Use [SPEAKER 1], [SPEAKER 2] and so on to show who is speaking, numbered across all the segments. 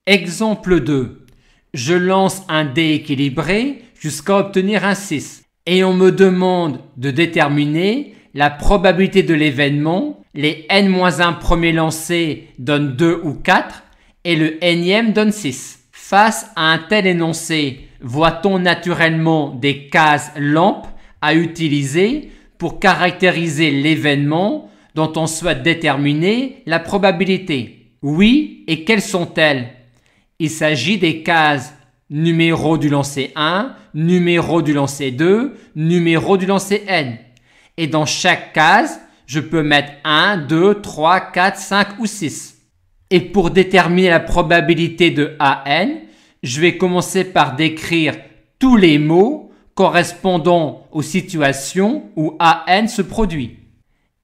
[SPEAKER 1] Exemple 2. Je lance un dé équilibré jusqu'à obtenir un 6 et on me demande de déterminer la probabilité de l'événement. Les n-1 premiers lancés donnent 2 ou 4 et le nème donne 6. Face à un tel énoncé, voit-on naturellement des cases lampes à utiliser pour caractériser l'événement dont on souhaite déterminer la probabilité? Oui, et quelles sont-elles? Il s'agit des cases numéro du lancer 1, numéro du lancer 2, numéro du lancer n. Et dans chaque case, je peux mettre 1, 2, 3, 4, 5 ou 6. Et pour déterminer la probabilité de AN, je vais commencer par décrire tous les mots correspondant aux situations où AN se produit.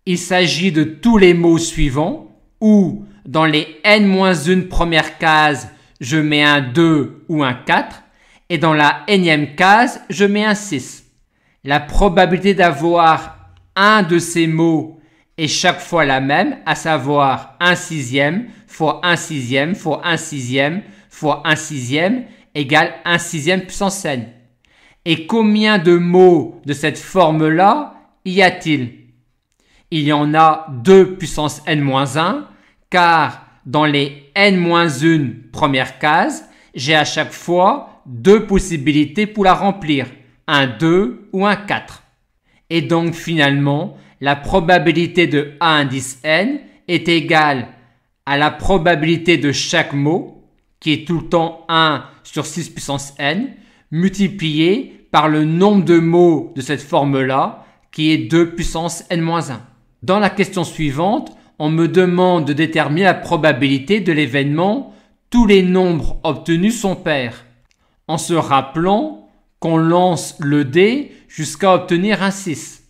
[SPEAKER 1] Il s'agit de tous les mots suivants où, dans les n-1 premières cases, je mets un 2 ou un 4 et dans la nème case, je mets un 6. La probabilité d'avoir un de ces mots est chaque fois la même, à savoir 1 sixième fois 1 sixième fois 1 sixième fois 1 sixième égale 1 sixième puissance n. Et combien de mots de cette forme-là y a-t-il? Il y en a 2 puissance n-1 car dans les n-1 premières cases, j'ai à chaque fois 2 possibilités pour la remplir, un 2 ou un 4. Et donc finalement, la probabilité de A indice n est égale à la probabilité de chaque mot, qui est tout le temps 1 sur 6 puissance n, multiplié par le nombre de mots de cette forme-là, qui est 2 puissance n-1. Dans la question suivante, on me demande de déterminer la probabilité de l'événement tous les nombres obtenus sont pairs, en se rappelant qu'on lance le dé jusqu'à obtenir un 6.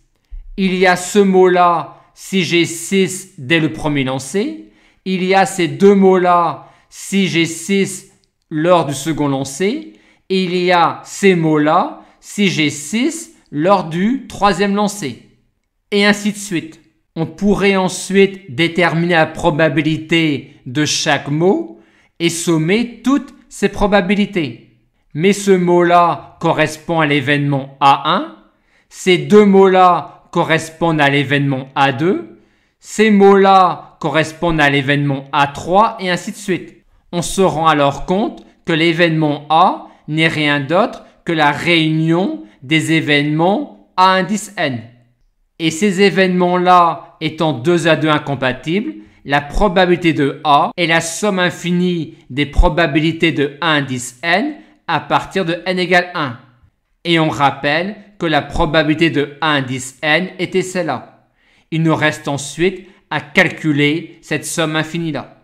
[SPEAKER 1] Il y a ce mot-là si j'ai 6 dès le premier lancer, il y a ces deux mots-là si j'ai 6 lors du second lancer, et il y a ces mots-là si j'ai 6 lors du troisième lancer, et ainsi de suite. On pourrait ensuite déterminer la probabilité de chaque mot et sommer toutes ces probabilités. Mais ce mot-là correspond à l'événement A1, ces deux mots-là correspondent à l'événement A2, ces mots-là correspondent à l'événement A3 et ainsi de suite. On se rend alors compte que l'événement A n'est rien d'autre que la réunion des événements A indice n. Et ces événements-là étant 2 à 2 incompatibles, la probabilité de A est la somme infinie des probabilités de A indice n à partir de n égale 1. Et on rappelle que la probabilité de A indice n était celle-là. Il nous reste ensuite à calculer cette somme infinie-là.